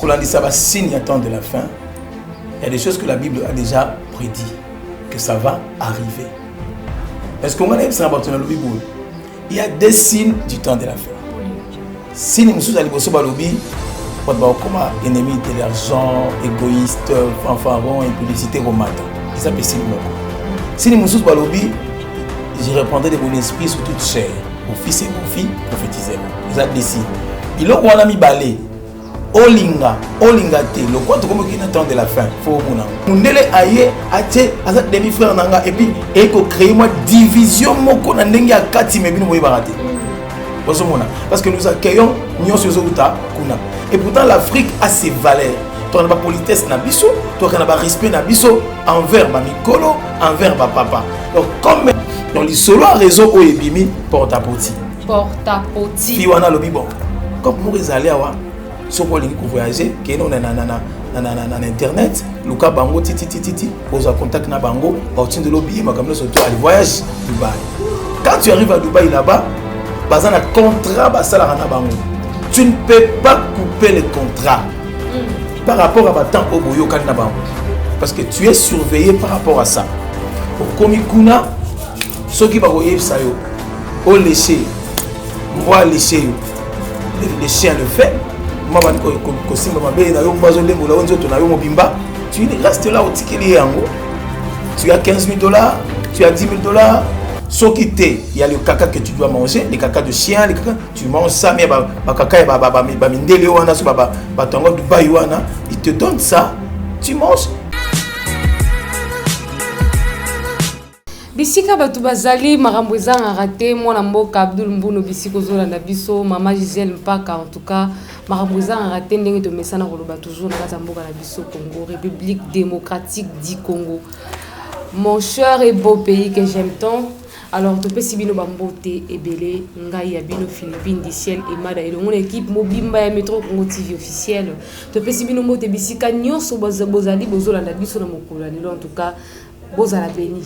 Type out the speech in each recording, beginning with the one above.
Quand on dit ça va signe à temps de la fin, il y a des choses que la Bible a déjà prédit, que ça va arriver. Parce qu'on a il y a des signes du temps de la fin. Signes nous sommes allés comme ennemi de l'argent, égoïste, fanfaron, impudicité, romata. Ils s'appellent signes. Signes nous sommes allés, je répandrai de mon esprit sur toute chair. Vos fils et vos filles prophétiseront. Ils ont des signes. Il a mis balé. Olinga te le quoi comme qui attend de la fin faut mona mundele aye até asa demi frère nanga et puis eko créer moi division moko na ndenge ya kati mebino moyi baraté parce que nous accueillons nyonso zokuta kuna et pourtant l'Afrique a ses valeurs. Toi na ba politesse na biso, toi na ba respect na biso envers ba mikolo, envers ba papa. Donc comme dans les solo réseau o ebimi porte-à-poti fi wana lobi bon comme pour les aller awa si vous voulez voyager, vous avez internet, vous avez bango titi, vous avez contact na bango, vous avez de l'objet, vous avez voyage Dubaï. Quand tu arrives à Dubaï là-bas, vous avez un contrat, tu ne peux pas couper le contrat par rapport à votre temps au boyo na bango, parce que tu es surveillé par rapport à ça. Comme kuna, ceux qui vont y ça yo, au lécher, moi lécher, le chien le fait. Tu restes là au ticket. Tu as 15 000 $, tu as 10 000 $. Ce qui il y a le caca que tu dois manger, les caca de chien, les caca, tu manges ça, mais il te donne ça, tu manges. Bisika batu bazali makambo ezanga raté mwana mboka Abdul Mbuno bisiko zola na biso mama Gisèle Mpaka en tout cas makambo ezanga raté ndenge to mesana koloba toujours na kata mboka na biso Congo République démocratique du Congo mon cher et beau pays que j'aime tant. Alors to pesi bino bambote ebele ngai ya bino Philippine du ciel et mada et mon équipe mobimba ya Métro Congo TV officiel to pesi bino mbote bisika nyonso bozali bozola na biso na mokolo en tout cas bozala béni.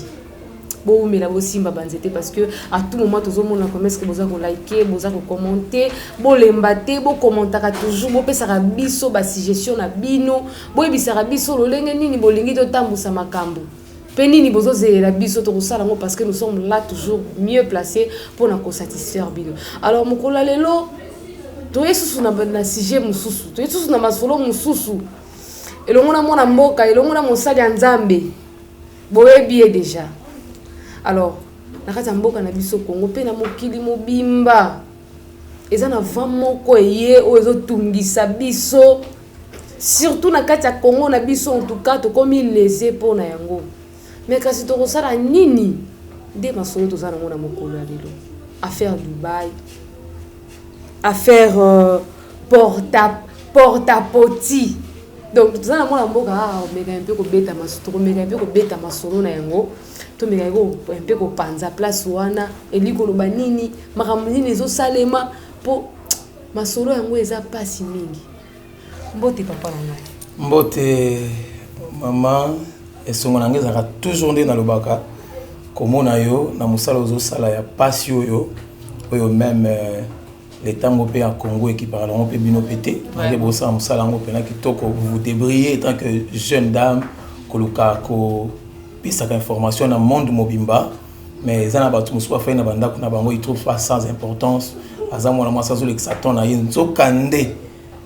Bon mais là aussi mba banzete parce que à tout moment tous au monde comment est-ce que vous avez liker, vous avez commenter, bon lembater, bon commenter toujours, bon pesa biso ba suggestion na bino, bon ebisa biso lolenge nini bolingi to tambusa makambo. Penini bozo zela biso to sala ngo parce que nous sommes là toujours mieux placés pour na satisfaire bino. Alors mokola lelo to yesusu na sujet mususu, to yesusu na masolo mususu. Elongo na mona mboka, elongo na mosali ya Nzambe. Boyebi déjà. Alors, nakati mboka na biso Congo pe na mokili mobimba. Eza na vamoko eye o ezo tungisa biso. Surtout na kati ya Congo na biso en tout cas to komi lésé pour na yango. Mais kasi to kosala nini de masolo to zana mona mokolo ya lelo. Affaire Dubaï. Affaire porta-poti. Donc to zana mona mboka mega un peu ko beta masolo, mega un peu ko beta masolo na yango. To mega go un peu ko panza place wana eliko lo banini makambo nini ezo salema po masolo yango eza pasi mingi. Mbote papa na ngai. Mbote maman esongo na ngeza toujours ndé na lobaka komona yo na musala ozo sala ya pasi oyo même les tango pe à Congo et qui parlent on peut bino pété mais bon ça musala ngo pena kitoko vous débriller tant que jeune dame koluka ko pisa ka information dans monde mobimba mais zana batu musuwa fa na banda kuna bango il trouve pas sans importance azamo na masazo le saton na yinzo kande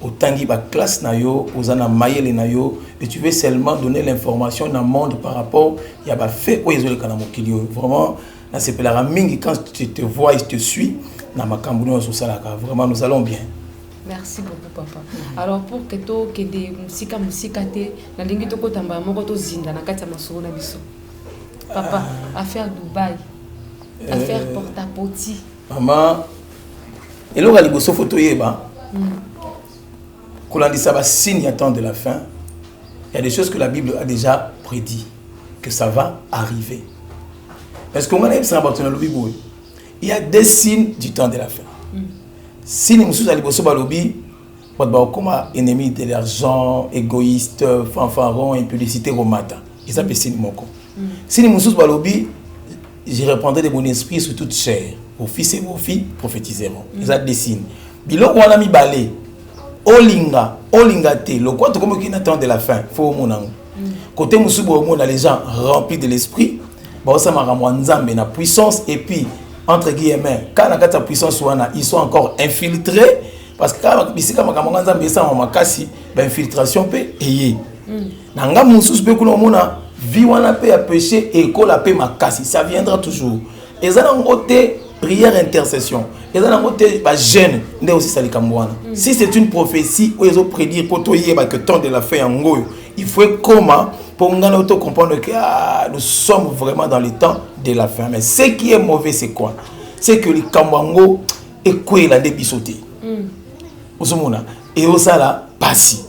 autangi ba classe na yo ozana mayele na yo et tu veux seulement donner l'information dans monde par rapport ya ba fait o ezole kana mokili vraiment na sepela mingi quand tu te vois et te suis na makambu no so sala ka vraiment nous allons bien. Merci beaucoup papa. Alors pour que to que des musika te na lingi to ko tamba moko to zinda na kati ya masolo na biso. Papa, affaire Dubaï. Affaire porta-poti. Maman eloko liboso photo yeba. Kolandisa ba signe à temps de la fin. Il y a des choses que la Bible a déjà prédit que ça va arriver. Parce qu'on a ça dans le Bible. Il y a des signes du temps de la fin. Si nous sommes allés au lobby, comme ennemi de l'argent, égoïste, fanfaron, impudicité, romata. Ils s'appellent signes moko. Si nous sommes allés au lobby, je répandrai de mon esprit sur toute chair. Vos fils et vos filles prophétiseront. Ils ont des signes. Bilo on a mis balé. olinga te le quoi to comme qui attend de la fin faut monango côté musubo on a les gens remplis de l'esprit ba ça makamwa nzambe na puissance et puis entre guillemets quand la kata puissance wana ils sont encore infiltrés parce que quand bisika makamwa nzambe ça makasi ba infiltration pe eye nanga mususu pe kuna mona vie wana pe ya péché et ko la pe makasi ça viendra toujours et ça dans côté prière intercession et ça dans côté ba jeûne ndé aussi ça likamwana si c'est une prophétie où ils ont prédire pour toi que temps de la fin en ngoyo il faut comment pour nous auto comprendre que nous sommes vraiment dans le temps de la fin mais ce qui est mauvais c'est quoi c'est que les kamwango et quoi la débisoté osomona et osala passi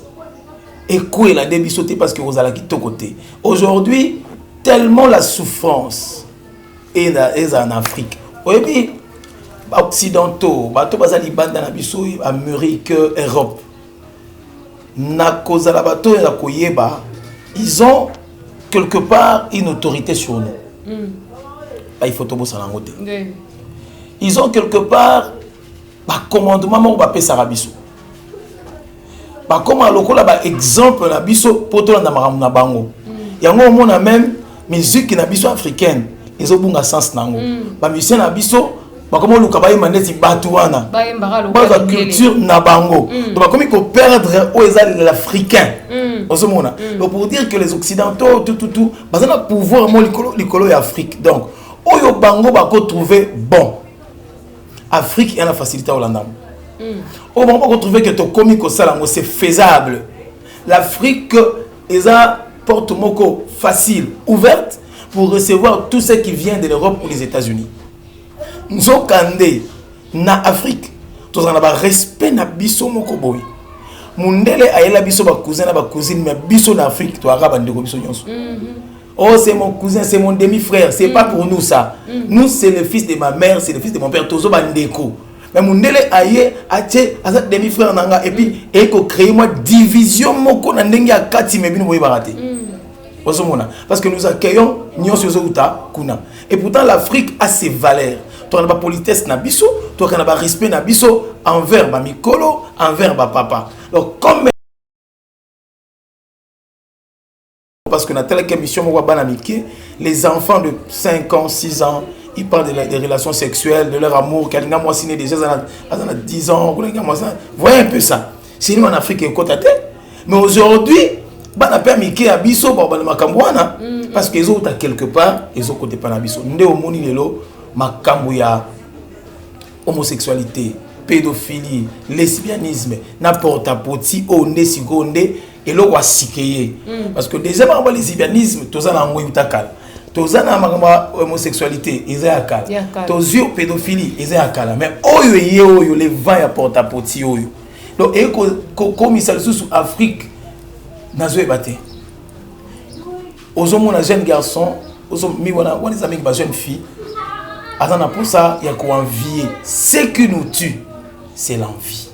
et quoi la débisoté parce que osala qui to côté aujourd'hui tellement la souffrance est en Afrique et puis occidentaux bato bazali banda na biso Amérique Europe na cause la bato ya koyeba ils ont quelque part une autorité sur nous il faut tobo ça langote ils ont quelque part ba commandement mo ba pesa biso ba comme lokola ba exemple na biso poto na makambo na bango yango mona même musique na biso africaine ils ont bunga sens nango ba musicien na biso ba comme luka ba imandeti batu wana ba culture na bango donc ba comme ko perdre l'africain osomona donc pour dire que les occidentaux tout bazana pouvoir mo likolo ya Afrique donc oyo bango ba ko trouver bon Afrique et la facilité au landam au moment qu'on trouver que ton comique au salango c'est faisable l'Afrique est à porte moko facile ouverte pour recevoir tout ce qui vient de l'Europe ou des États-Unis. Nous okande na Afrique tous on a ba respect na biso moko boy mundele ayela biso ba cousin na ba cousine mais biso na Afrique to arabe ndeko biso nyonso oh c'est mon cousin c'est mon demi-frère c'est pas pour nous ça nous c'est le fils de ma mère c'est le fils de mon père tozo bandeko mais mundele aye atie asa demi-frère nanga et puis eko créer moi division moko na ndenge ya kati mebino boye baraté parce que nous accueillons nyonso uta kuna et pourtant l'Afrique a ses valeurs toi na ba politesse na biso toi na ba respect na biso envers ba mikolo envers ba papa donc comme parce que dans telle émission les enfants de 5 ans 6 ans ils parlent des relations sexuelles de leur amour quelqu'un moi signé déjà à 10 ans voyez un peu ça sinon en Afrique est côté mais aujourd'hui bana pas Mickey à biso ba makambwana parce que les autres quelque part ils ont côté pas na biso ndé omoni lelo makambo ya homosexualité pédophilie lesbianisme n'importe poti onde sigonde et lo wa sikeye parce que déjà par les lesbianisme tozana ngoyi utakala tozana makamba homosexualité ezakala tozio pédophilie ezakala mais oyo ye oyo les vents ya porte poti oyo donc et comme ça sous Afrique nazo ebate ozomona jeune garçon ozomi wana les amis ba jeune fille attends pour ça il y a quoi envier ce qui nous tue c'est l'envie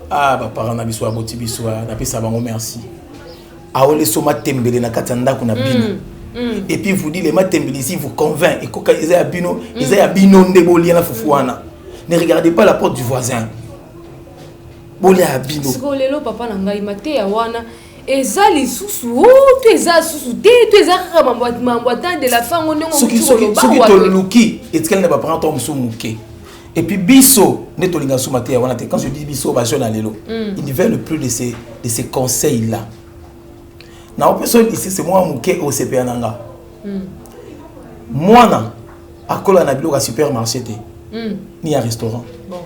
ah ba parents na biso aboti biso na pesa bango merci aole soma tembele na katanda kuna bino et puis vous dites les matembele ici vous convainc et koka ezaya bino ezaya bino ndebolia na fufuana ne regardez pas la porte du voisin bolia bino skolelo papa na ngai mate ya wana ezali susu tu eza susu te tu eza mambo attend de la fin on est ce qui to luki et qu'elle ne va prendre ton muke et puis biso netolinga sumate ya wana te quand je dis biso ba jeune alelo il veut le plus de ces conseils là na personne ici c'est moi muke au CPA nanga mwana akola na biloko supermarché te ni à restaurant bon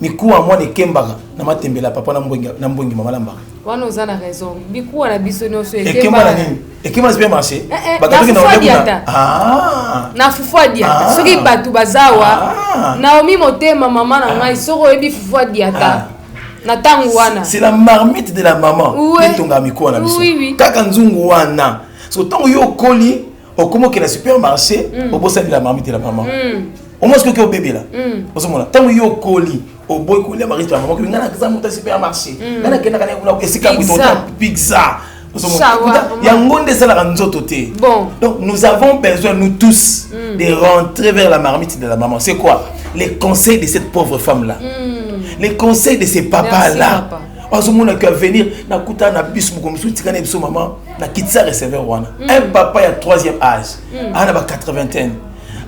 mikuwa mwana kembaka na matembela papa na mbongi mama lamba wana uzana raison mikuwa na biso nyonso ekembaka nini ekembaka supermarché bakaki na na fufua diata soki batu bazawa Naomi motema mama na ngai soko ebi fufua diata na tangu wana c'est la marmite de la maman etonga mikuwa na biso kaka nzungu wana so tango yo koli okomoki na supermarché obosani la marmite de la maman au moins que au bébé là osomona tango yo koli au boy koli la marmite de la maman que ngana kaza muta supermarché ngana kena kana kuna esika kutonta pizza yango nde sala nzoto te donc nous avons besoin nous tous de rentrer vers la marmite de la maman c'est quoi les conseils de cette pauvre femme là les conseils de ces papas-là. Parce que qui va venir, na kuta na bis comme sou tika na biso maman, na kitsa receveur wana. Un papa ya 3e âge, ana ba 80.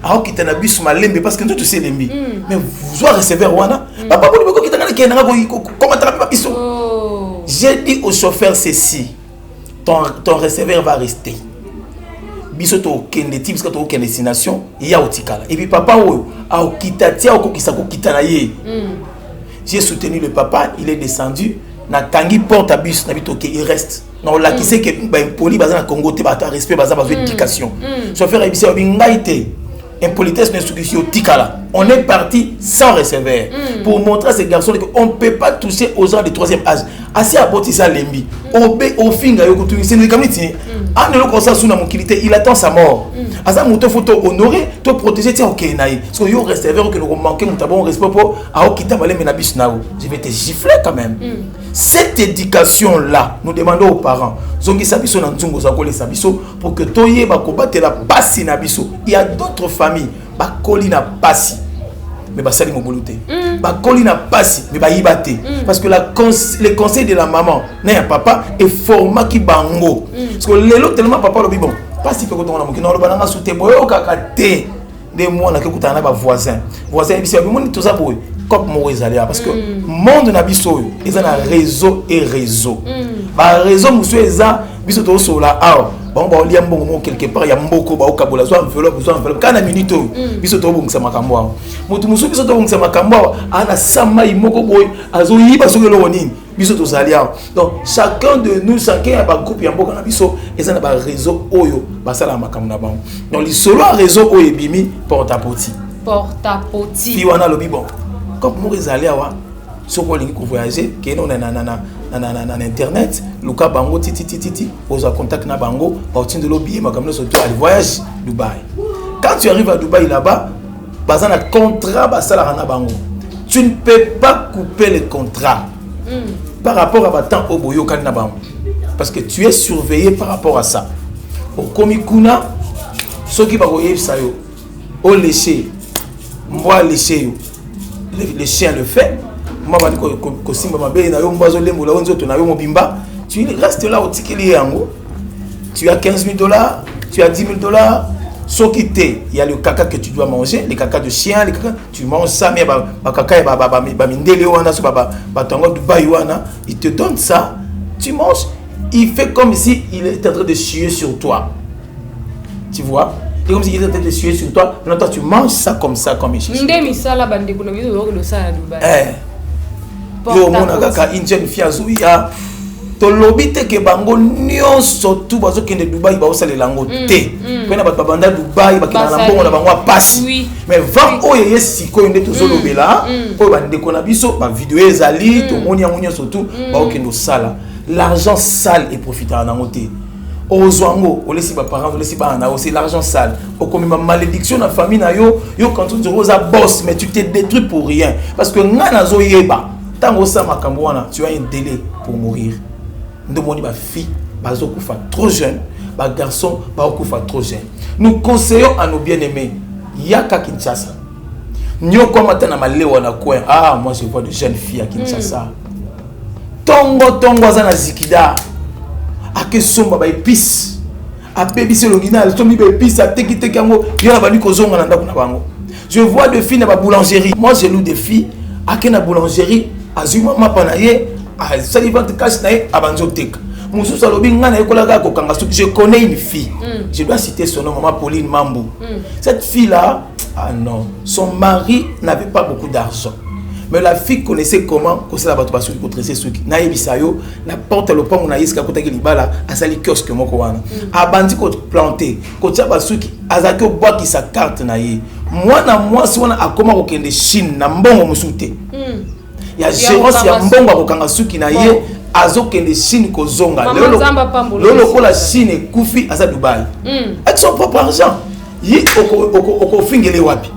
Alors qu'il na bis malembe parce que nous tu sais lembi. Mais vous doit receveur wana, papa pour ko kitanga na kenanga ko comment tra biso. J'ai dit au chauffeur ceci. Ton receveur va rester. Biso to kende ti parce que to kende destination, il y a otikala. Et puis papa o a okitatia o kokisa ko kitana ye. J'ai soutenu le papa, il est descendu. Na tangi porte à bus, il reste. Non, là qui sait que poli bazana Congo te bata respect bazana besoin d'éducation. Chauffeur et bisi obingaite. Impolitesse ne sous tikala. On est parti sans receveur pour montrer à ces garçons qu'on ne peut pas toucher aux gens de 3e âge. Assez à botisa lembi. Au finga yo kutu c'est comme ni en le comme ça sous na mokilité, il attend sa mort. Asa moto photo honorer, te protéger tiens OK naï. Parce que yo receveur que nous manquer mon bon respect pour a okita balé mena bis nao. Je vais te gifler quand même. Cette éducation là, nous demandons aux parents. Zongi sabiso na nzungo za kole sabiso pour que toye ba kobatela la passi na biso. Il y a d'autres familles ba koli na passi. Mais bah ça dit mon boloté. Bah colline a passé, mais bah yibate. Parce que les conseils de la maman, n'est un papa et format qui bango. Parce que l'élo tellement papa le bon. Pas si peu qu'on a mon le banana sous tes boyaux au kakate. Des mois là que tu as un voisin. Voisin il s'est mis tout ça pour comme Maurice Alia parce que monde na biso ils ont un réseau et réseau. Bah réseau monsieur eza biso to so là ah bon ba liam bongo quelque part ya mboko ba okabola so enveloppe kana minute biso to bongisa makambo mutu musu biso to bongisa makambo ana sama imoko boy azo yiba so kelo nini biso to salia. Donc chacun de nous chacun a ba groupe ya mboka na biso eza na ba réseau oyo ba sala makambo na bango. Donc li solo réseau oyo bimi porte à poti fi wana lobi bon comme Maurice Alia wa soko lingi ko voyager keno na internet luka bango titi oza contact na bango ba otinde lo billet makamno surtout à voyage Dubaï. Quand tu arrives à Dubaï là-bas bazan na contrat ba sala na bango. Tu ne peux pas couper le contrat par rapport à batan oboyo kan na bango parce que tu es surveillé par rapport à ça. Au komikuna soki ba ko yebisa yo o lécher moi lécher yo le chien le fait. Moi, tu restes là au ticket yango. Tu as 15 000 $, tu as 10 000 $. Sauf qu'il y a le caca que tu dois manger, les caca de chien, les caca, tu manges ça, mais il te donne ça, tu manges, il fait comme si il est en train de chier sur toi. Tu vois? C'est comme s'il était en train de suer sur toi. Maintenant, tu manges ça comme ça, comme il chie. Yo mona kaka Indian fiazuya to lobite ke bango nyonso tu bazo kende Dubaï ba osale lango te pena ba banda Dubaï ba kina na bongo na bango passe mais va o yeye siko inde to zo lobela o ba ndeko na biso ba vidéo ezali to moni yango nyonso tu ba okendo sala l'argent sale est profitant na ngote ozwango olesi ba parents olesi ba na aussi l'argent sale o comme ma malédiction na famille na yo quand tu dis à boss mais tu t'es détruit pour rien parce que ngana zo yeba tango sa makambo wana tu as un délai pour mourir. Ndemoni ba fille bazo kufa trop jeune, ba garçon ba kufa trop jeune. Nous conseillons à nos bien-aimés yaka Kinshasa. Nyoko matana malewa na coin. Ah moi je vois de jeunes filles à Kinshasa. Tongo za na zikida. Ake somba ba épice. A bébé l'original, sombi ba épice a teki yango, yona bani kozonga na ndako na bango. Je vois des filles na ba boulangerie. Moi je loue des filles ake na boulangerie. Azuma mapanaye a salivante cache nae abanzotek musu salobi ngana ekolaka ko kanga. Je connais une fille, je dois citer son nom, maman Pauline Mambo. Cette fille là, ah non, son mari n'avait pas beaucoup d'argent, mais la fille connaissait comment que c'est la bato basu ko tresser suki na yebisayo la porte le pont na yiska kota libala asali kiosque moko wana abandi ko planter ko tia basuki azaki obwa ki sa carte na ye mwana mwasi wana akoma ko kende Chine na mbongo musute. Ya gérance ya mbongo akokanga suki na ye azokende Chine kozonga lolo ko la Chine kufi asa Dubaï avec son propre argent yi oko fingele wapi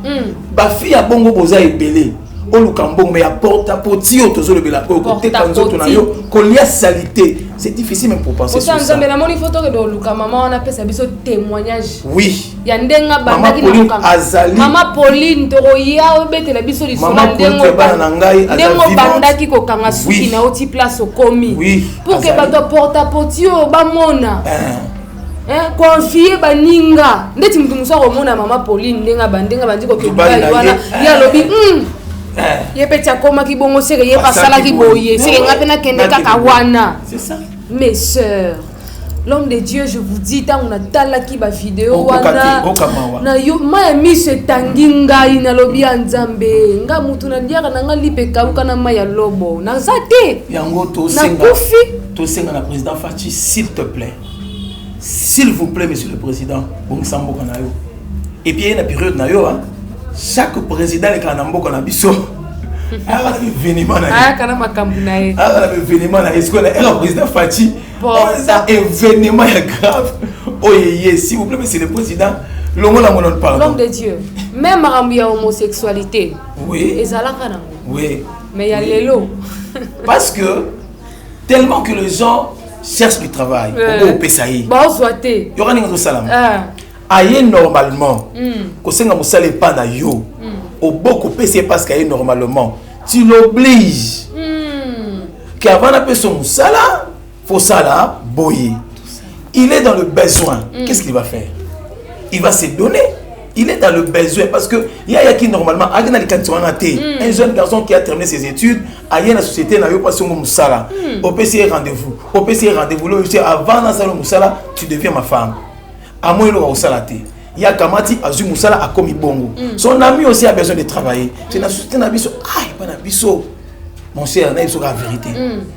ba fi ya bongo boza ebele oluka mbongo mais apporta poti otozo le bela ko te kanzo to na yo ko lia salité C'est difficile même pour penser sur ça. Mais la moni photo que do luka maman on appelle ça biso témoignage. Oui. Ya ndenga bandaki na Azali. Maman Pauline toroya obetela biso li Maman Pauline bana ngai Azali. Bandaki ko kanga suki na oti place okomi. Oui. Pour que bato porta potio ba mona. Confier baninga. Ndeti mutu muso ko mona Maman Pauline ndenga bandiko ke wana ya lobi ye petit akoma ki bongo seke ye pasala ki boye seke ngapena kende kaka wana. C'est ça. Mes sœurs, l'homme de Dieu, je vous dis, tant on a talaki ba vidéo wana na yo ma mi se tanginga ina lobi anzambe nga mutu na diaka na nga lipe kauka na maya lobo na zate yango to senga na président Fachi, s'il te plaît, s'il vous plaît, monsieur le président, bon sambo kana yo. Et puis na période na yo chaque président le kanambo kana biso ah événement na kana makambu na ye événement na est-ce que le président Fachi ça événement grave oyeye s'il vous plaît, monsieur le président longo la monon pardon l'homme de Dieu même makambu ya homosexualité oui ezalaka nango oui mais ya lelo parce que tellement que les gens cherchent du travail au pesaï ba ozoate yora ninga salama aye normalement ko senga musale pa na yo au beaucoup PC parce qu'il normalement tu l'obliges qu'avant la personne musala faut ça là boyer il est dans le besoin qu'est-ce qu'il va faire il va se donner il est dans le besoin parce que il y a qui normalement un jeune garçon qui a terminé ses études a dans la société n'a eu pas son musala au PC rendez-vous avant dans salon musala tu deviens ma femme à moi il aura au salaté il y a Kamati Azu Moussala a commis bongo. Son ami aussi a besoin de travailler. C'est la société n'abisso. Ah, il pas n'abisso. Mon cher, n'a pas la vérité.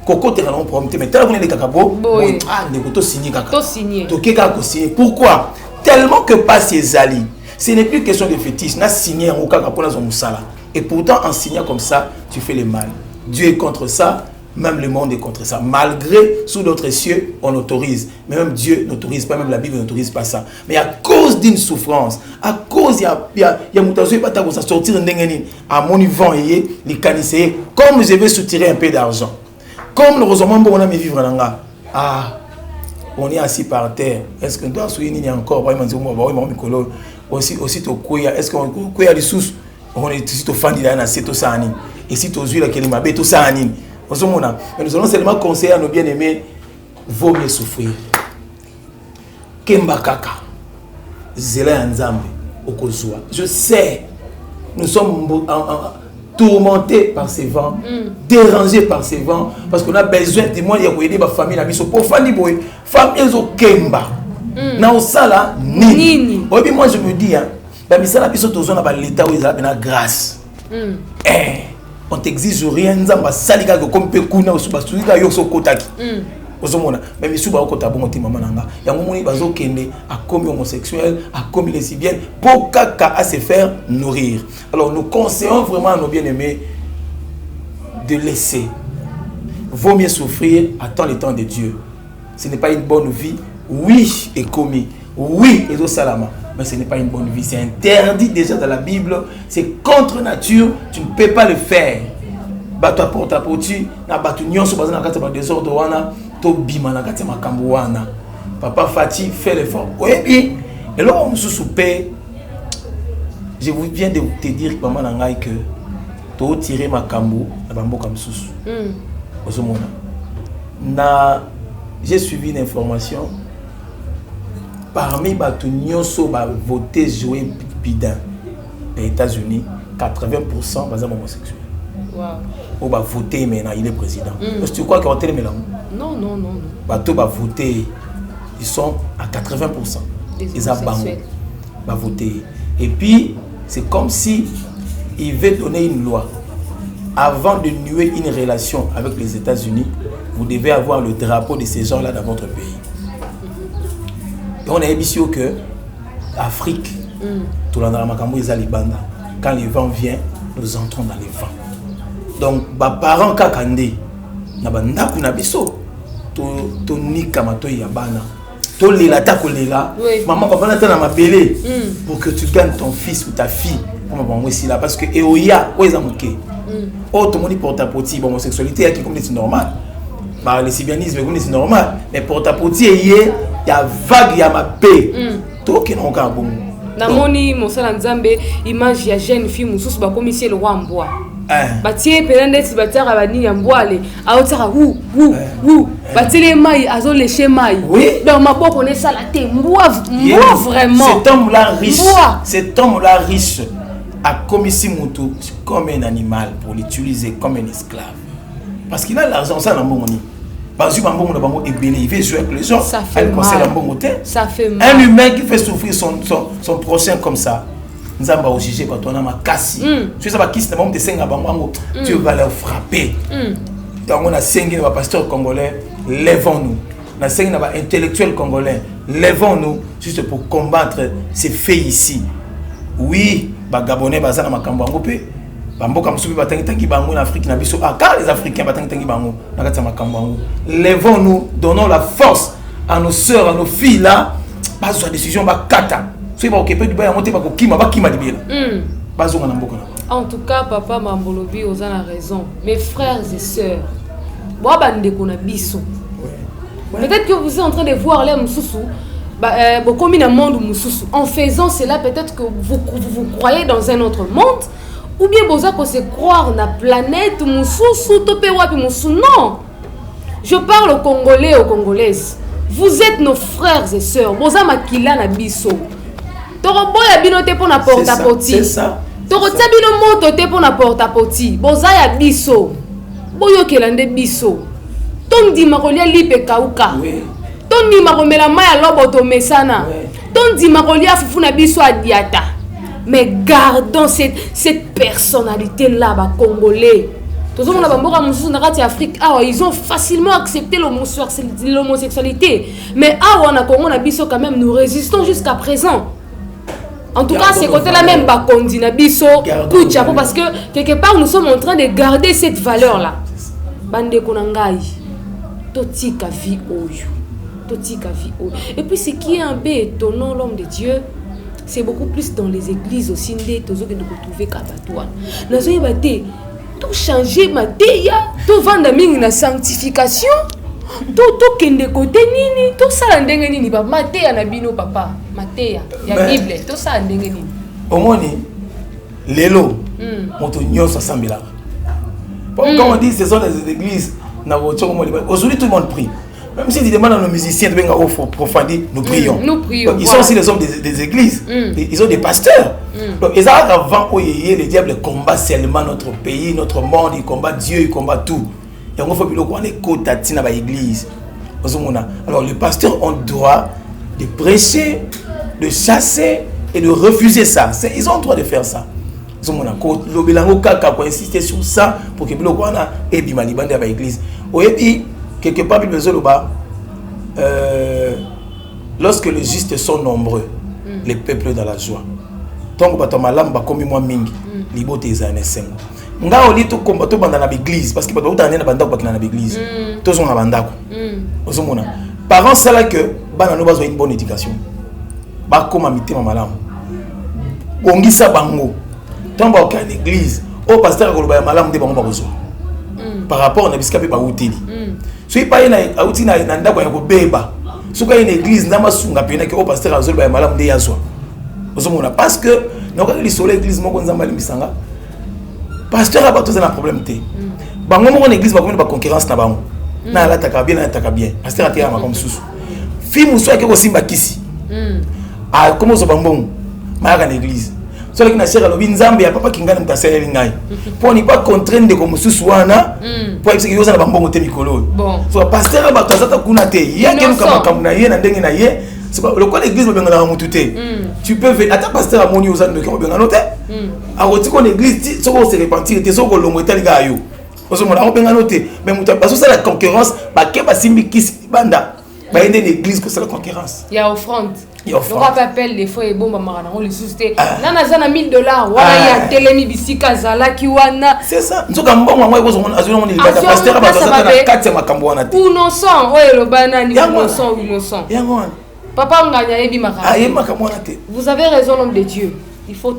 Coco t'es dans mon problème. Mais tel qu'on est les cacabos. Ah, ne peut signer caca. To signer. To keka signer. Pourquoi? Tellement que passe ses alliés. Ce n'est plus question de fétiche. N'a signé en caca pour la Moussala. Et pourtant, en signant comme ça, tu fais le mal. Dieu est contre ça. Même le monde est contre ça. Malgré, sous d'autres cieux, on autorise. Mais même Dieu n'autorise pas, même la Bible n'autorise pas ça. Mais à cause d'une souffrance, à cause, il y a mutation, il y a sortir à mon vent, les canissés, comme je vais soutirer un peu d'argent. Comme le rosement, on a mis vivre là. Ah, on est assis par terre. Est-ce qu'on doit souligner encore? Aussi, est-ce qu'on a des sous? On est ici au fan de la tout ça. Et si tu as vu la kelima, tout ça. Mais nous allons seulement conseiller à nos bien-aimés, vaut mieux souffrir. Kemba kaka, zela nzambe, okozwa. Je sais, nous sommes tourmentés par ces vents, dérangés par ces vents, parce qu'on a besoin de moi, il y a aider ma famille, la mission pour famille boy, famille zo kemba. Na osala nini. Obi moi je me dis ba misala biso tozona ba l'état où ils ont la grâce. On t'exige rien, nzamba salika comme pe kuna osuba sulika yo so kotaki. Ozomona, même suba okota bon ti mama nanga. Yango moni bazo kende a commis homosexuel, a commis lesbienne pour kaka à se faire nourrir. Alors nous conseillons vraiment à nos bien-aimés de laisser. Vaut mieux souffrir, attends le temps de Dieu. Ce n'est pas une bonne vie. Oui, est commis. Oui, et au salama. Mais ce n'est pas une bonne vie. C'est interdit déjà dans la Bible. C'est contre nature. Tu ne peux pas le faire. Bato porta poti na bato nyonso bazana kati ba désordre wana to bima na kati makambo wana. Papa Fati fait l'effort. Oui, et là on se soupe. Je viens de te dire maman nangai que to tirer makambo na bamboka msusu. Ozomona. Na j'ai suivi une information. Parmi bato nyonso ba voter jouer bidin aux États-Unis, 80% bazam homosexuels. Wow. On va voter maintenant, il est président. Est-ce que tu crois qu'on est là? Non. Bato va voter, ils sont à 80%. Ils va voter. Et puis c'est comme si il veut donner une loi. Avant de nouer une relation avec les États-Unis, vous devez avoir le drapeau de ces gens-là dans votre pays. Et on a émission que Afrique, tout le monde, quand le vent vient, nous entrons dans les vents. Donc, les parents kakande, na banda kuna biso, to nika mato yabana, to lela ta kolela, maman papa na ta na mabele, pour que tu gagnes ton fils ou ta fille, parce que eoya oza muke. Oh, tout le monde porte à poti, homosexualité qui comme c'est normal. le lesbianisme c'est normal mais porte-à-porte il y a vague il y a ma paix tout qui n'ont qu'un bon namoni mosala nzambe image ya jeune fille mususu ba commissaire le roi mboa batie pelande si batiaka bani ya mboale aotaka wu batile mai azo lécher mai donc maboko ne sala te mboa vraiment cet homme là riche a commis Mutu comme un animal pour l'utiliser comme un esclave parce qu'il a l'argent ça dans mon il veut jouer avec les gens. Ça fait mal. Ça fait mal. Un humain qui fait souffrir son prochain comme ça. Nous allons juger quand on a ma casse. Tu sais pas qui c'est même de Senga Bango. Tu vas leur frapper. Donc on a cinq pasteurs congolais, lèvons-nous. On a cinq intellectuels congolais, lèvons-nous juste pour combattre ces faits ici. Oui, les Gabonais bazana makambo ngopé. Bamboka msubi batangi tangi bango en Afrique na biso car les Africains batangi tangi bango na kati makambo bango. Lèvons-nous, donnons la force à nos sœurs, à nos filles là, bazwa décision ba kata. Soki ba okepe du ba ya monter ba kokima ba kima libela. Bazonga na mboka na. En tout cas papa Mambolobi oza na raison. Mes frères et sœurs. Boa bande ko na biso. Peut-être que vous êtes en train de voir les mususu comme dans le monde mususu. En faisant cela peut-être que vous croyez dans un autre monde. Ou bien vous allez se croire dans la planète mususu tope wapi musu. Non. Je parle aux Congolais, aux Congolaises. Vous êtes nos frères et sœurs. Vous avez makila na biso. Toroboya bino te pour na porta-poti. C'est ça. Torotia bino moto te pour na porta-poti. Bozaya biso. Boyo kelande biso. Tondi makolia lipe kauka. Oui. Tondi makomela maya lobo to mesana. Tondi makolia fufu na biso adiata. Mais gardons cette personnalité-là, les Congolais. Tous les gens dans l'Afrique, ils ont facilement accepté l'homosexualité. Mais quand même, nous résistons jusqu'à présent. En tout cas, c'est côté-là même, parce que quelque part, nous sommes en train de garder cette valeur-là. Bande konangai, totika vie oyo. Et puis, ce qui est un peu étonnant, l'homme de Dieu, c'est beaucoup plus dans les églises aussi que nous trouver Kabatoua. Nous avons tout changer mateya, tout vendre la sanctification, tout kende côté nini, tout ça ndenge nini ba mateya na bino papa, mateya ya Bible, tout ça ndenge nini. Omoni lelo moto nyoso sambila. Quand on dit ce sont des églises na voiture aujourd'hui tout le monde prie. Même si tu demandes à nos musiciens de venir au profaner, nous prions. Nous prions. Donc, ils sont aussi les hommes des églises. Ils ont des pasteurs. Donc, ils arrivent avant où le diable combat seulement notre pays, notre monde, il combat Dieu, il combat tout. Et on faut que l'on ait côté à l'église. Alors, les pasteurs ont le droit de prêcher, de chasser et de refuser ça. Ils ont le droit de faire ça. Ils ont insister sur ça pour que l'on ait l'église. Quelque part, lorsque les justes sont nombreux, les peuples dans la joie. Donc, comme moi, mingi, libote les années 5. Nga oli to combattre dans l'église parce que pas autant na bandako dans l'église. Tous on a bandako. Ozomona. Parents ça là que bana no besoin une bonne éducation. Ba koma mitema malamu. Bongisa bango. Tamba au l'église, au pasteur ko ba malamu de bango ba besoin. Par rapport na biskape ba utili. Soki pa na auti na ndako ya kobeba. Soki une église na masunga pena que au pasteur azol ba malamu de yazwa. Ozomona parce que na ka lisolo église moko nzamba limisanga. Pasteur a pas tous un problème té. Bango moko na église ba ba concurrence na bango. Na la taka bien na taka bien. Pasteur atia ma comme susu. Fi muso ke ko simba kisi. Ah comment so bambon. Ma ka na église. So la kina shera lo binzambe ya papa kingana mtasele ngai. Pour ne pas contraindre comme susu wana. Pour que yoza na bambongo te mikolo. Bon. So pasteur a ba tazata kuna te. Ya ke kama kamuna ye na ndenge na ye. C'est pas le quoi l'église me benga na mututé. Tu peux venir attends pasteur amoni yoza ndo ke benga note. A roti ko l'église so ko se repentir te so ko longo tali ga yo. Oso mona ko benga note. Mais mutu parce que ça la concurrence ba ke ba simbi kisi banda. Ba ende l'église que c'est la concurrence. Il y a offrande. Il y a offrande. On rappelle des fois et bon mama on les susciter. Nana zana $1000 wana ya telemi bisika zala ki wana. C'est ça. Nzoka mbongo ngwa ko zona azona moni ba pasteur ba zata na 4 makambo wana te. Innocent oyo lo bana ni innocent. Yango wana. Papa nganya yebi makambo. Ah yebi makambo wana te. Vous avez raison l'homme de Dieu. Il faut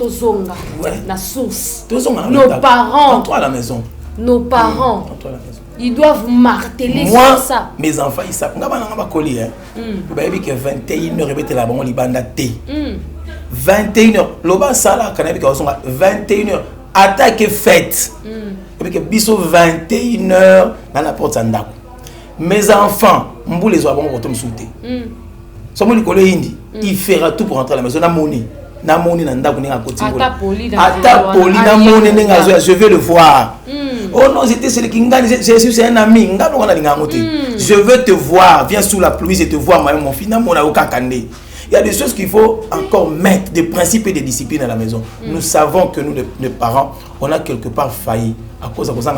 la source. Nos parents. Toi à la maison. Nos parents. Toi à la maison. Ils doivent marteler moi, sur ça. Mes enfants, ils savent. Nga colis hein. Baby que 21h répéter la bon libanda T. 21h. Loba sala kanabi ka 21h. Attaque fête. Et puis que biso 21h dans la porte sandako. Mes enfants, mbou les oa bon rotom souté. Somo likolo indi, il fera tout pour rentrer à la maison na moni. Na moni na ndako ninga koti. Ata poli na moni ninga zo, je vais le voir. Oh non, c'était celui qui gagne, c'est un ami. Je veux te voir, viens sous la pluie, je te vois, mon fils. Il y a des choses qu'il faut encore mettre, des principes et des disciplines à la maison. Nous savons que nous, les parents, on a quelque part failli. À cause de ça,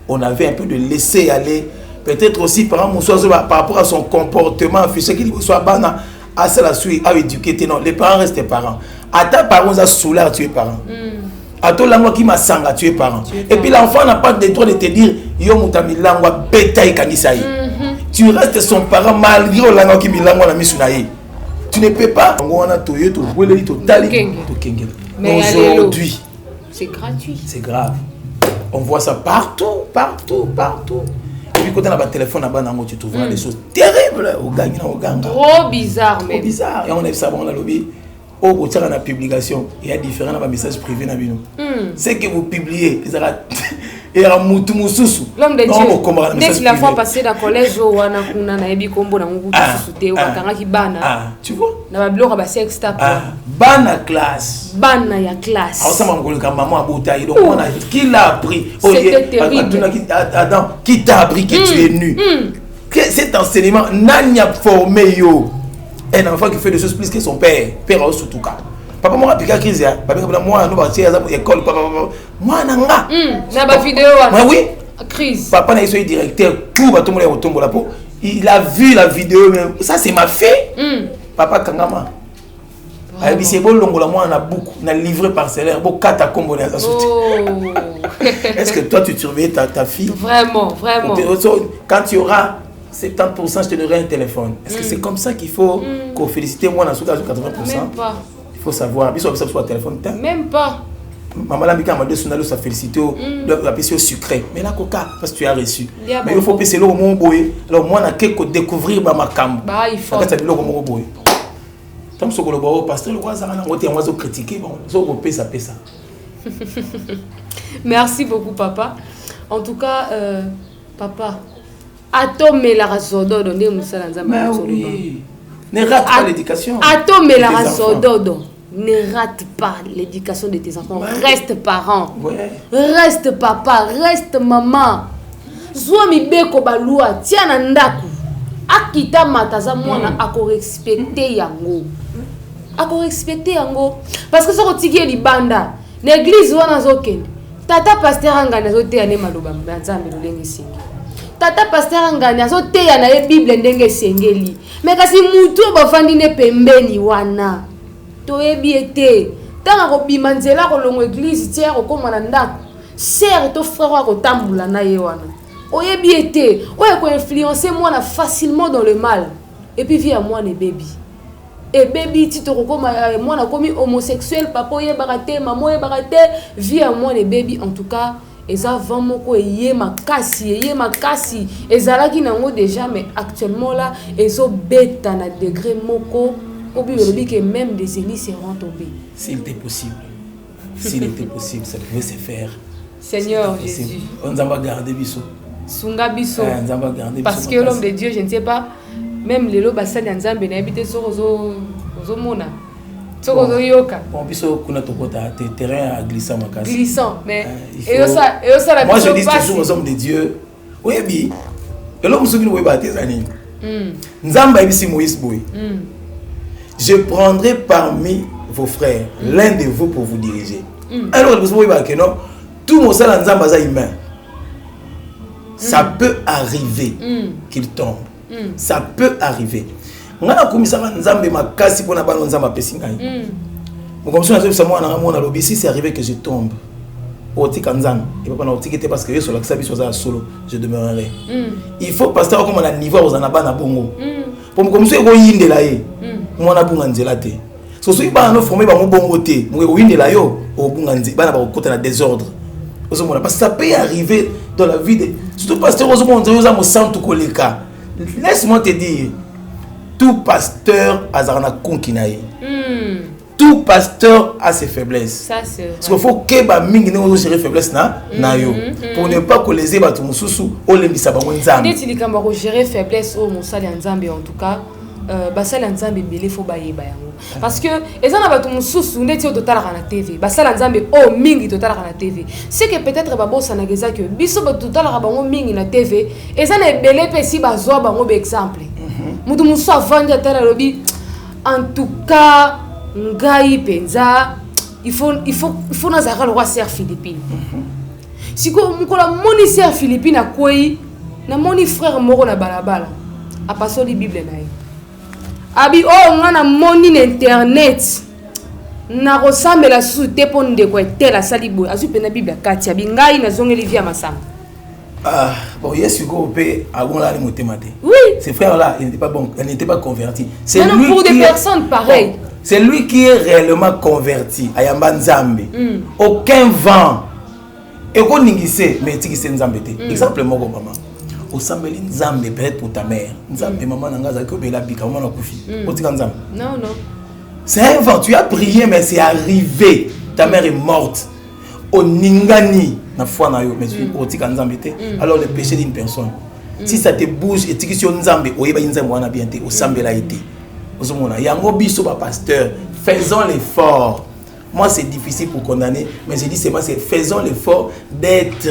on avait un peu de laisser aller. Peut-être aussi par rapport à son comportement, qu'il soit bana, à cela suite, à éduquer. Non, les parents restent parents. À ta parents, à soulard, tu es parent. À toi, l'angle qui m'a sanga, tu es parent. Et puis l'enfant n'a pas le droit de te dire yo mutami langwa betaï kanisaï. Tu restes son parent malgré l'angle qui milangwa na misunaï. Tu ne peux pas. Mais aujourd'hui, c'est gratuit. C'est grave. On voit ça partout, partout, partout. Et puis quand on a un téléphone à bas, tu trouves des choses terribles au gang. Trop bizarre, mais. Trop bizarre. Et on a ça dans le lobby. Au tiers la publication, il y a différents messages privés. C'est que vous publiez, il y a l'homme de Dieu. Dès que la fois passée dans le collège, on a eu combo dans tu vois? Dans blog à basser extra. Bana classe. Bana ya classe. Alors ça m'a dit que maman a bouteille. Donc on a qui l'a appris? C'était terrible. Adam, qui t'a appris que tu es nu? Cet enseignement n'a formé yo. Un enfant qui fait des choses plus que son père. Père a surtout cas. Papa m'a appliqué la crise. Papa moi nous partir à l'école. Moi nanga. Na ba vidéo. Oui. Crise. Papa n'a été directeur. Tout va tomber au tombeau la peau. Il a vu la vidéo. Ça c'est ma fille. Papa kangama. Elle dit c'est bon longola moi on a beaucoup. On a livré parcellaire. Beaucoup kata combo na Est-ce que toi tu surveilles ta fille? Vraiment, vraiment. Quand tu auras 70%, je te donnerai un téléphone. Est-ce que c'est comme ça qu'il faut qu'on félicite moi dans 80%? Même pas. Il faut savoir. Il faut savoir téléphone. Même pas. Maman l'a dit qu'à ma deux sonalo ça félicite la question sucrée. Mais là coca parce que tu as reçu. Mais il faut passer le moment boy. Alors moi on a quelque découvrir ma cam. Bah il faut. Quand ça le moment boy. Tant que le boy pasteur le roi ça on était on critiquer bon. Ça on peut ça. Merci beaucoup papa. En tout cas papa atome la rasododo ndé musala nzamba oui. Ne rate pas l'éducation. Atome la rasododo. Ne rate pas l'éducation de tes enfants. Ouais. Reste parent. Ouais. Reste papa, reste maman. Zwa mibeko balua tia na ndaku. Akita mataza mwana ako respecter yango. Ako respecter yango parce que ça kotiki libanda. L'église wana zokende. Tata pasteur angana zote ane maloba nzambe lolenge singi. Tata pasteur ngani azoteya na ye Bible ndenge sengeli. Mais kasi mutu bafandi ne pembeni wana. Toyebi ete. Tanga ko bimanzela ko longo église tia ko koma na ndako. Sœur to frère ko tambula na ye wana. Oyebi ete. Oye ko influencer moi facilement dans le mal. Et puis via moi ne baby. Et baby ti to ko koma moi na komi homosexuel papa ye barate maman ye barate via moi ne baby en tout cas. Eza vamoko eye makasi ezalaki nango déjà mais actuellement là ezo beta na degré moko obi que même des églises seront tombées. S'il était possible ça devait se faire. Seigneur Jésus on va garder biso sunga biso parce que l'homme de Dieu je ne sais pas même les loba sali nzambe na habité sozo mona. Bon, puisque kuna tokota terrain glissant makasi. Glissant, mais moi je dis toujours aux hommes de Dieu, oyebi, l'homme souvient oui ba tes amis. Nzamba ibisi Moïse boy. Je prendrai parmi vos frères l'un de vous pour vous diriger. Alors vous voyez que non, tout mon sala nzamba za humain. Ça peut arriver qu'il tombe. Ça peut arriver. Ngana kumisanga nzambe makasi pona bano nzamba pesinga. Comme ça na lobi si c'est arrivé que je tombe. Otika nzambe et pas na otikete parce que yeso la ksabi soza solo, je demeurerai. Il faut pasteur comme on a niveau aux anabana bongo. Pour comme ça ko yindela ye. Mwana bunga nzela te. So so ba no formé ba mo bongo te. Mo ko yindela yo o bunga nzela bana ba ko kota na désordre. Parce que ça peut arriver dans la vie. Surtout pasteur, laisse-moi te dire, tout pasteur a un concinaï. Tout pasteur a ses faiblesses. Ça, c'est vrai. Parce qu'il faut que les mingi ne gérer faiblesse pour ne pas que les ébats tout sous ou les misaba nzambe. Dès qu'il faut gérer faiblesse au musali nzambe en tout cas, basali nzambe belé faut bailler bayango. Parce que ezana batu mususu ndeti total na TV. Basali nzambe o mingi total na TV. C'est que peut-être babosa na geza que biso total na bango mingi na TV, ezana belé pe si bazwa bango be exemple. Mutu musu avandi atala lobi en tout cas ngai penza il faut nazaka le roi ser Philippine. Siko mukola moni ser Philippine akoyi na moni frère moko na balabala a passo li bible na ye abi ngana moni na internet na kosambela su te po ndeko etela sali boy azu pena bible kati abi ngai na zongeli via masamba. Bon, yes, you go pay à oui. Ces frères-là, ils n'étaient pas bons, ils n'étaient pas convertis. C'est lui pour des personnes pareilles. Bon, c'est lui qui est réellement converti. Ayamba Nzambe. Aucun vent. Et qu'on n'ingisse, mais tu sais Nzambe. Exemple, moi, maman. Au Sambeli Nzambe, peut-être pour ta mère. Nzambe, maman, Nangaza, que Bela Bika, maman, Nakufi. Non, non. C'est un vent. Tu as prié, mais c'est arrivé. Ta mère est morte. Au Ningani. Alors le péché d'une personne, si ça te bouge et tu es Nzambe, au Sambela été. Yango biso ba pasteur, faisons l'effort. Moi c'est difficile pour condamner, mais je dis c'est faisons l'effort d'être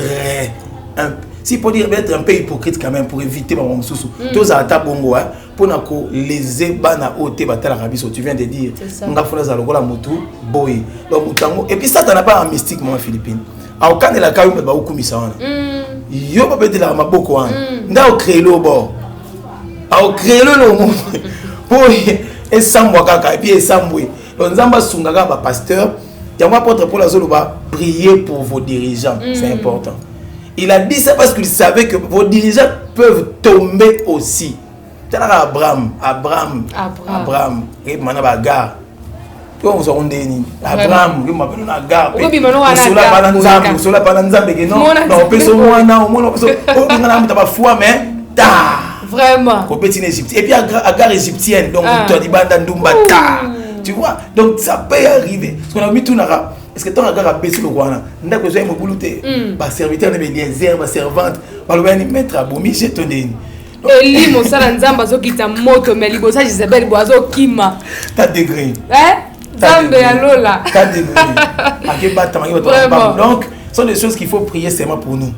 si pour dire d'être un peu hypocrite quand même pour éviter mon souci. Tous à ta bongo pour na ko les ebana ote batala rabiso, tu viens de dire nga fona za lokola mutu boy. Donc mutango et puis ça t'en a pas en mystique moi Philippine. Au cas de la caille ba okumisa wana. Yo ba bete la maboko wana. Nda o créer le bord. Au créer le monde. Pour et sambwa kaka et puis sambwe. Donc nzamba sungaka ba pasteur, yamwa apôtre pour la zone ba prier pour vos dirigeants, c'est important. Il a dit ça parce qu'il savait que vos dirigeants peuvent tomber aussi. Abraham, et Manabaga. Abraham, je m'appelle Nagar. Vraiment. Et puis Agar égyptienne, donc tu vois, donc ça peut arriver. Parce qu'on a mis tout nara. Est-ce que tu as un baissé le roi? N'a que j'ai mon boulot. Ba serviteur de Eliezer, ba servante, ba le maître à Bomi, j'ai donné. Eli mosala nzamba zo kita moto mais libosa Isabelle boazo kima. T'as degré. Zambe ya lola. T'as degré. Donc, ce sont des choses qu'il faut prier seulement pour nous.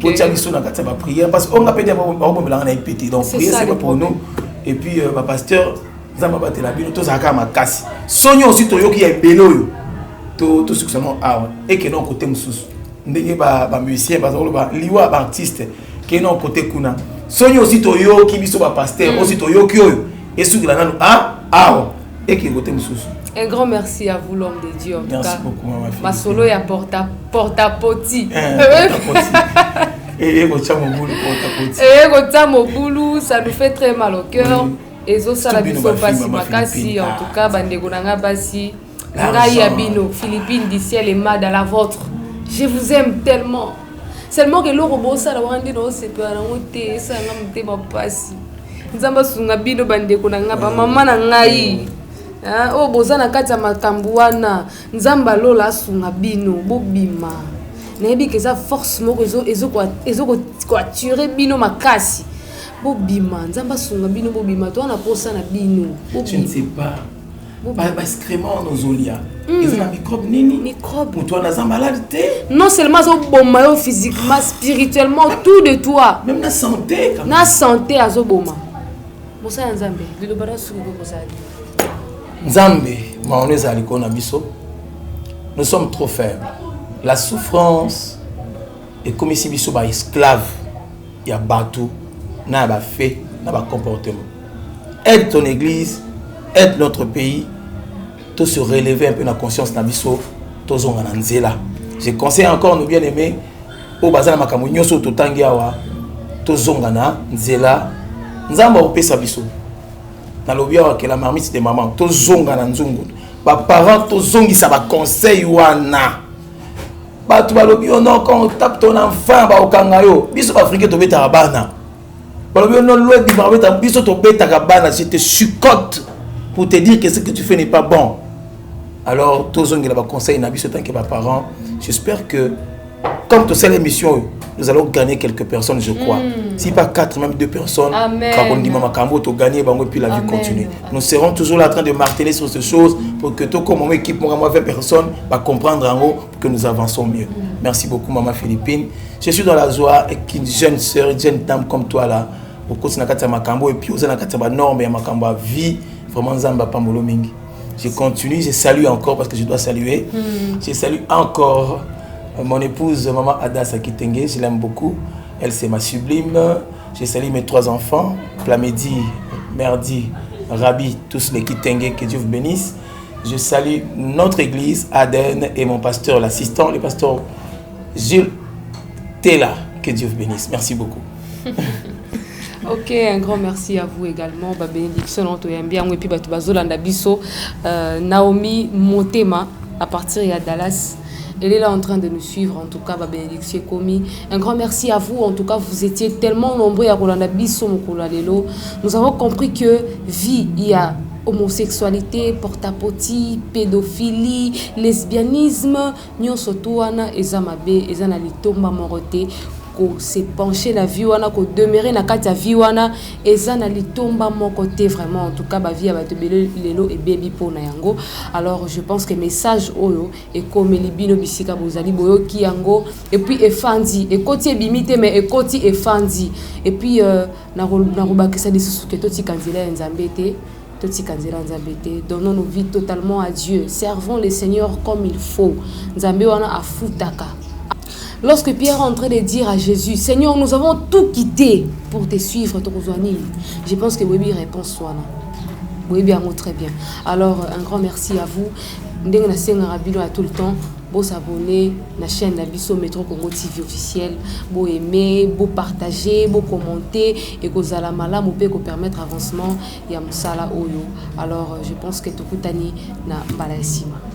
Pour tiens sur la carte, prier parce qu'on a pété donc prier c'est pour nous. Et puis ma pasteur Zamba batela bino tous aka makasi. Sonyo aussi toyo qui est bélo. Tout ce que seulement et que non côté mususu. Ndenge ba musicien ba liwa ba artiste que non côté kuna. Sonyo aussi toyo qui biso ba pasteur aussi toyo qui oyo et sous la nanu et qui côté mususu. Un grand merci à vous l'homme de Dieu. Merci beaucoup ma fille. Ma solo ya porta poti. Et Mobulu, ça nous fait très mal au cœur. Et ça la biso pasi makasi en tout cas bandeko nanga basi. Ngai Abino, Philippine du ciel et mad à la vôtre. Je vous aime tellement. Seulement que le robot ça la wandi no se pe na ngote ça ngamte ma pasi. Nzamba sunga bino bandeko nanga ba mama na ngai. O bozana kati ya makambo wana nzamba lola asunga bino bobima nayebi ke eza force moko ezokoature bino makasi bobima nzamba asunga bino bobima to wana posa na bino je ne sais pas excrément nos olia ils ont un microbe nini pour toi na malade non seulement azoboma yo physiquement spirituellement tout de toi même la santé na santé azoboma bosa ya nzambe lilobara suko bozali Nzambe, nous sommes trop faibles. La souffrance est comme si nous sommes esclaves. Il y a bateau, il y a fait, il y a comportement. Aide ton église, aide notre pays, tout se relever un peu la conscience de Nabiso, tout ce qu'on là. Je conseille encore nos bien-aimés, au bazar makamunyo so totangiawa, tout ce qu'on a nzela, nzamba au pesa biso. Dans le bien que la marmite de maman, to zonga na nzungu. Ba parents to zongi ça ba conseil wana. bato balobi non quand on tape ton enfant ba okanga yo biso africain to beta bana balobi non loin di beta biso to beta bana je te chicote pour te dire que ce que tu fais n'est pas bon. Alors tous on va conseil na biso tant que ba parents, j'espère que comme tu sais l'émission nous allons gagner quelques personnes je crois. Si pas 4 même 2 personnes quand on dit maman Kambo to gagner bango puis la vie continue. Nous serons toujours là en train de marteler sur ces choses pour que tout comme mon équipe moi 20 personnes va comprendre en haut pour que nous avançons mieux. Merci beaucoup maman Philippine. Je suis dans la joie et qu'une jeune sœur, une jeune dame comme toi là au cours de la Makambo et puis aux la norme et Makambo à vie vraiment Zamba Pamolo Mingi. Je continue, je salue encore parce que je dois saluer. Je salue encore mon épouse, maman Adas Akitenge, je l'aime beaucoup. Elle, c'est ma sublime. Je salue mes 3 enfants, Plamedi, Merdi, Rabi, tous les Kitenge, que Dieu vous bénisse. Je salue notre église, Aden, et mon pasteur, l'assistant, le pasteur Gilles Tella, que Dieu vous bénisse. Merci beaucoup. Ok, un grand merci à vous également. Bénédiction, et puis Naomi Motema, à partir de Dallas. Elle est là en train de nous suivre, en tout cas, bénédiction commis. Un grand merci à vous, en tout cas, vous étiez tellement nombreux à Rolanda Bisso, nous avons compris que vie, il y a homosexualité, porte-à-pote, pédophilie, lesbianisme, nous surtout, ezamabe, ezanalitomba morote. Ko se pencher la vie wana ko demeurer na kati ya vie wana eza na litomba mon côté vraiment en tout cas ba vie ba te belo lelo et baby pona yango. Alors je pense que message oyo et comme libino bisika bozali boyo ki yango et puis efandi et koti ebimite mais et koti efandi et puis na robakisa lisusu ke toti kanzela nzambete toti kanzela nzambete donnons nos vies totalement à Dieu, servons le Seigneur comme il faut. Nzambe wana afutaka. Lorsque Pierre est en train de dire à Jésus, Seigneur, nous avons tout quitté pour te suivre, je pense que oui, réponse soit là. Oui, bien, très bien. Alors, un grand merci à vous. Nous avons tout le temps. Vous s'abonner à la chaîne Nabiso Métro Congo TV officiel. Vous aimer, vous partager, vous commenter et que vous allez mal vous permettre avancement. Il y a Moussala Oyo. Alors, je pense que tout le monde na balasima.